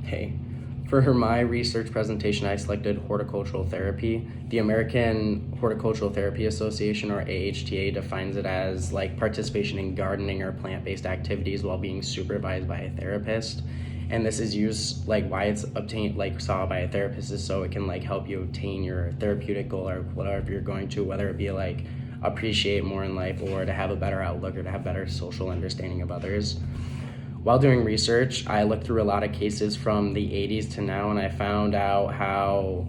Hey, for my research presentation, I selected horticultural therapy. The American Horticultural Therapy Association, or AHTA, defines it as like participation in gardening or plant-based activities while being supervised by a therapist. And this is used, like why it's obtained, like sought by a therapist, is so it can like help you obtain your therapeutic goal or whatever you're going to, whether it be like appreciate more in life or to have a better outlook or to have better social understanding of others. While doing research, I looked through a lot of cases from the 80s to now, and I found out how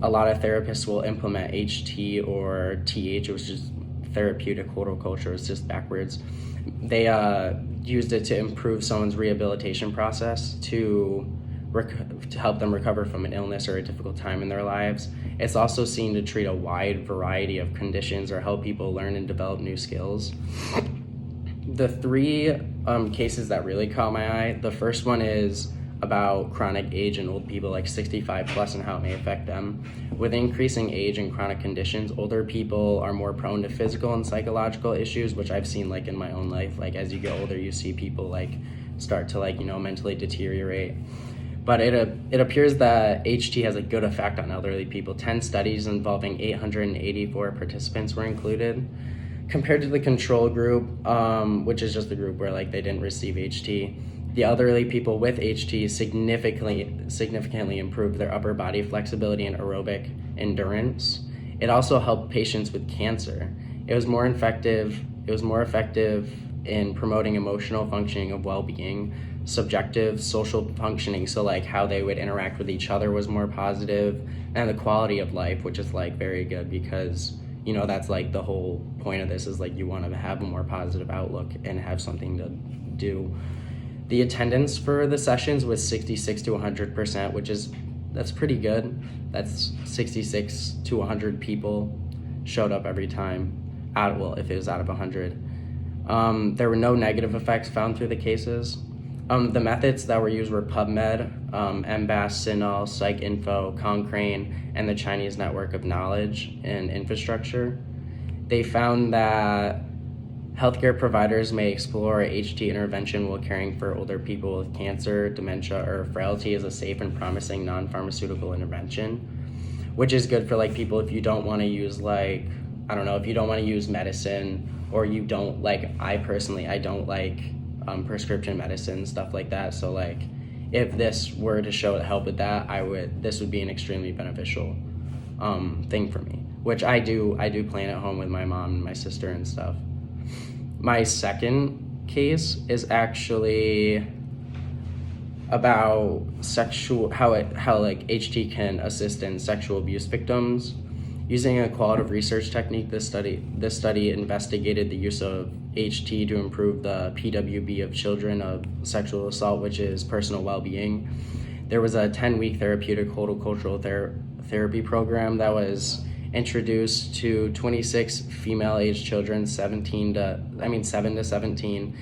a lot of therapists will implement HT or TH, which is therapeutic horticulture, it's just backwards. They used it to improve someone's rehabilitation process to help them recover from an illness or a difficult time in their lives. It's also seen to treat a wide variety of conditions or help people learn and develop new skills. The three cases that really caught my eye, the first one is about chronic age in old people like 65 plus and how it may affect them. With increasing age and chronic conditions, older people are more prone to physical and psychological issues, which I've seen like in my own life. Like as you get older, you see people like start to like, mentally deteriorate. But it appears that HT has a good effect on elderly people. 10 studies involving 884 participants were included. Compared to the control group, which is just the group where like they didn't receive HT, the elderly people with HT significantly improved their upper body flexibility and aerobic endurance. It also helped patients with cancer. It was more effective in promoting emotional functioning of well-being, subjective social functioning, so like how they would interact with each other was more positive, and the quality of life, which is like very good because that's like the whole point of this is like you want to have a more positive outlook and have something to do. The attendance for the sessions was 66 to 100%, that's pretty good. That's 66 to 100 people showed up every time, if it was out of 100. There were no negative effects found through the cases. The methods that were used were PubMed, MBAS, CINAHL, PsycInfo, Cochrane, and the Chinese Network of Knowledge and Infrastructure. They found that healthcare providers may explore HT intervention while caring for older people with cancer, dementia, or frailty as a safe and promising non-pharmaceutical intervention, which is good for like people if you don't want to use if you don't want to use medicine, or you don't like, I don't like prescription medicine, stuff like that. So like if this were to show help with that, this would be an extremely beneficial thing for me, which I do plan at home with my mom and my sister and stuff. My second case is actually about how HT can assist in sexual abuse victims. Using a qualitative research technique, this study investigated the use of HT to improve the PWB of children of sexual assault, which is personal well-being. There was a 10-week therapeutic horticultural therapy program that was introduced to 26 female-aged children, 7 to 17.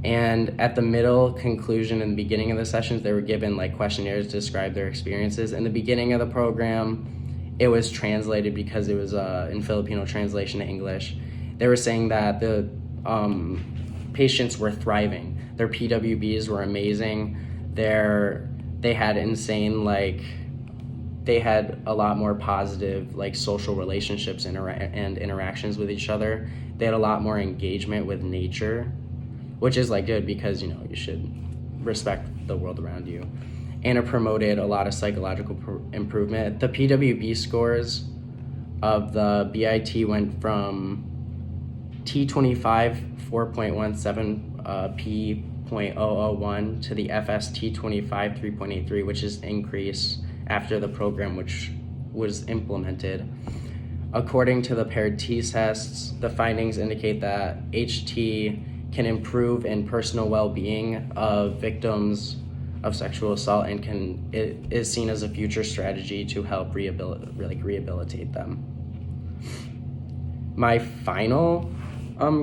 And at the middle, conclusion, and the beginning of the sessions, they were given like questionnaires to describe their experiences. In the beginning of the program, it was translated because it was in Filipino translation to English. They were saying that the patients were thriving. Their PWBs were amazing. They had they had a lot more positive like social relationships and interactions with each other. They had a lot more engagement with nature, which is like good because you should respect the world around you. And it promoted a lot of psychological improvement. The PWB scores of the BIT went from T25 4.17, P 0.001 to the FST 25 3.83, which is increase after the program which was implemented. According to the paired T-tests, the findings indicate that HT can improve in personal well-being of victims of sexual assault and it is seen as a future strategy to help rehabilitate them. My final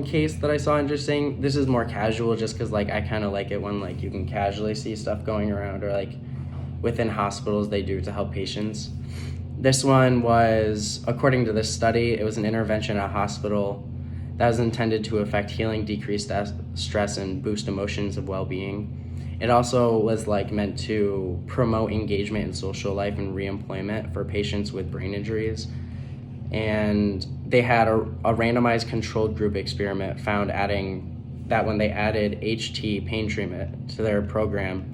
case that I saw interesting, this is more casual just because I kind of like it when you can casually see stuff going around, or within hospitals they do to help patients. This one was, according to this study, it was an intervention at a hospital that was intended to affect healing, decrease stress, and boost emotions of well-being. It also was like meant to promote engagement in social life and reemployment for patients with brain injuries. And they had a randomized controlled group experiment found that when they added HT pain treatment to their program,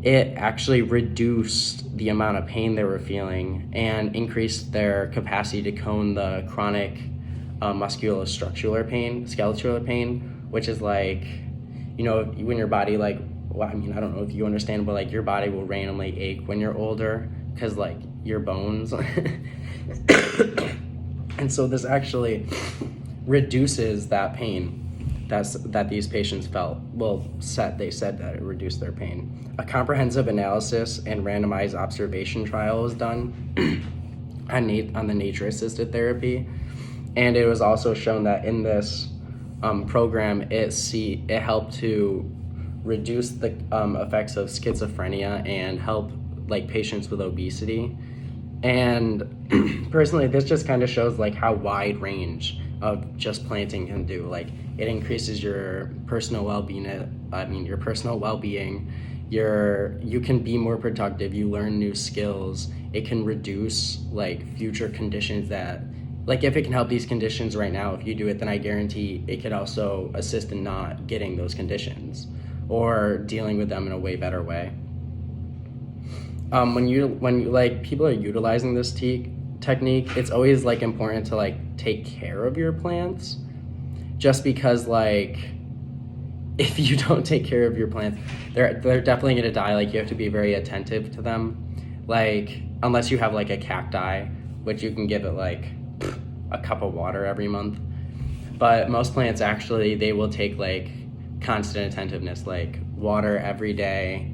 it actually reduced the amount of pain they were feeling and increased their capacity to cone the chronic musculoskeletal pain, which is like, when your body I don't know if you understand, but like your body will randomly ache when you're older because like your bones. And so this actually reduces that pain that these patients felt. They said that it reduced their pain. A comprehensive analysis and randomized observation trial was done on the nature-assisted therapy, and it was also shown that in this program, it helped to reduce the effects of schizophrenia and help like patients with obesity. And personally, this just kind of shows like how wide range of just planting can do. Like it increases your personal well-being. You can be more productive. You learn new skills. It can reduce like future conditions that, like if it can help these conditions right now, if you do it, then I guarantee it could also assist in not getting those conditions or dealing with them in a way better way. When people are utilizing this technique, it's always like important to like take care of your plants, just because like if you don't take care of your plants, they're definitely gonna die. Like you have to be very attentive to them. Like unless you have like a cacti, which you can give it like a cup of water every month. But most plants actually, they will take like constant attentiveness, like water every day.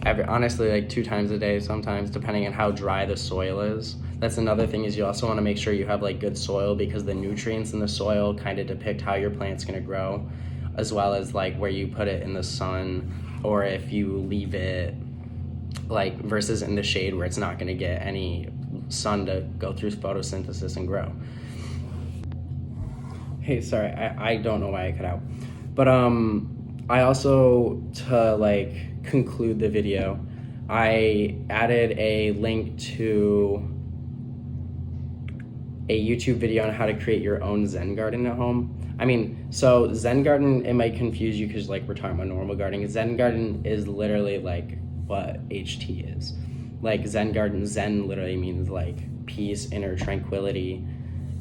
Honestly, like 2 times a day sometimes, depending on how dry the soil is. That's another thing, is you also want to make sure you have like good soil, because the nutrients in the soil kind of depict how your plant's going to grow, as well as like where you put it in the sun, or if you leave it like versus in the shade where it's not going to get any sun to go through photosynthesis and grow. Hey, sorry, I don't know why I cut out. But I also, to like conclude the video, I added a link to a YouTube video on how to create your own Zen garden at home. So Zen garden, it might confuse you because like we're talking about normal gardening. Zen garden is literally like what HT is. Like Zen garden, Zen literally means like peace, inner tranquility.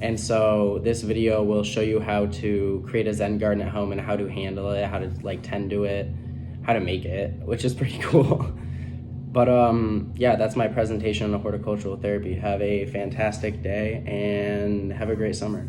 And so this video will show you how to create a Zen garden at home and how to handle it, how to like tend to it, how to make it, which is pretty cool. But yeah, that's my presentation on horticultural therapy. Have a fantastic day and have a great summer.